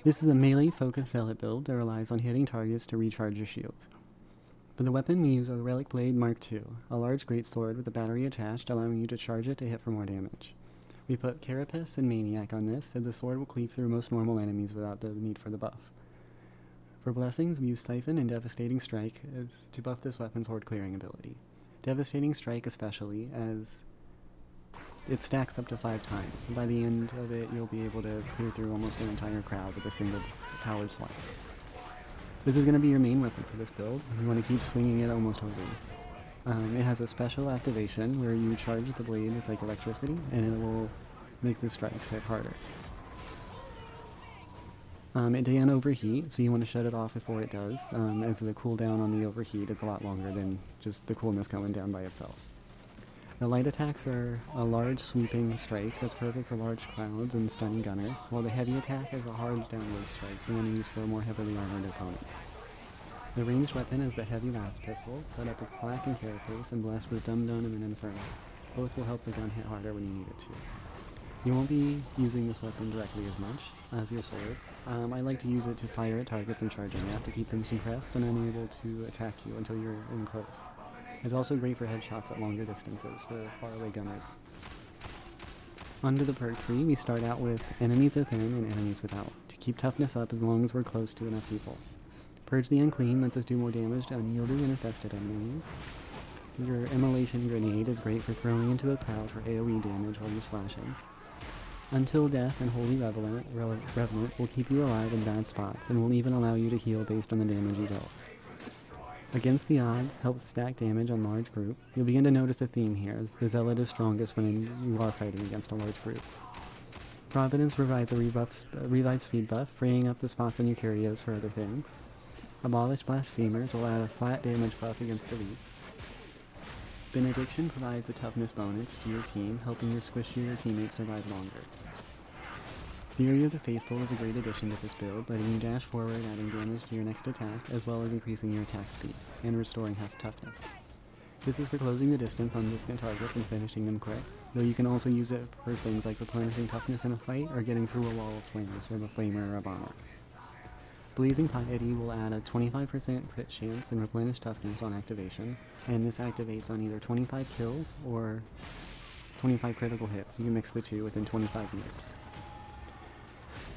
This is a melee-focused zealot build that relies on hitting targets to recharge your shield. For the weapon, we use a Relic Blade Mark II, a large greatsword with a battery attached, allowing you to charge it to hit for more damage. We put Carapace and Maniac on this, and the sword will cleave through most normal enemies without the need for the buff. For blessings, we use Siphon and Devastating Strike to buff this weapon's horde clearing ability. Devastating Strike especially, as it stacks up to 5 times. By the end of it, you'll be able to clear through almost an entire crowd with a single powered swipe. This is going to be your main weapon for this build. You want to keep swinging it almost always. It has a special activation where you charge the blade with like electricity, and it will make the strikes hit harder. It can overheat, so you want to shut it off before it does, as the cooldown on the overheat is a lot longer than just the coolness going down by itself. The light attacks are a large sweeping strike that's perfect for large clouds and stunning gunners, while the heavy attack is a hard downward strike you want to use for more heavily armored opponents. The ranged weapon is the heavy last pistol, set up with Clack and Carapace and blessed with Dum Dum and Infernus. Both will help the gun hit harder when you need it to. You won't be using this weapon directly as much as your sword. I like to use it to fire at targets and charging at to keep them suppressed and unable to attack you until you're in close. It's also great for headshots at longer distances for faraway gunners. Under the perk tree, we start out with enemies within and enemies without, to keep toughness up as long as we're close to enough people. Purge the Unclean lets us do more damage to unyielding and infested enemies. Your Immolation Grenade is great for throwing into a crowd for AoE damage while you're slashing. Until Death and Holy Revenant will keep you alive in bad spots and will even allow you to heal based on the damage you dealt. Against the Odds helps stack damage on large group. You'll begin to notice a theme here, as the Zealot is strongest when you are fighting against a large group. Providence provides a revive speed buff, freeing up the spots on your curios for other things. Abolish Blasphemers will add a flat damage buff against elites. Benediction provides a toughness bonus to your team, helping your squishier teammates survive longer. Fury of the Faithful is a great addition to this build, letting you dash forward, adding damage to your next attack, as well as increasing your attack speed, and restoring half toughness. This is for closing the distance on distant targets and finishing them quick, though you can also use it for things like replenishing toughness in a fight, or getting through a wall of flames from a flamer or a bomber. Blazing Piety will add a 25% crit chance and replenish toughness on activation, and this activates on either 25 kills or 25 critical hits. You can mix the two within 25 meters.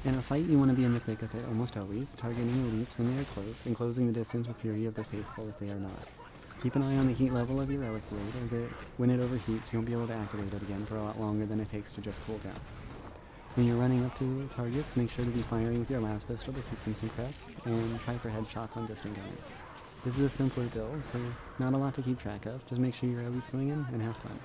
In a fight, you want to be in the thick of it almost always, targeting elites when they are close, and closing the distance with Fury of the Faithful if they are not. Keep an eye on the heat level of your Relic Blade, as when it overheats, you won't be able to activate it again for a lot longer than it takes to just cool down. When you're running up to targets, make sure to be firing with your last pistol to keep them suppressed, and try for headshots on distant gunners. This is a simpler build, so not a lot to keep track of, just make sure you're always swinging and have fun.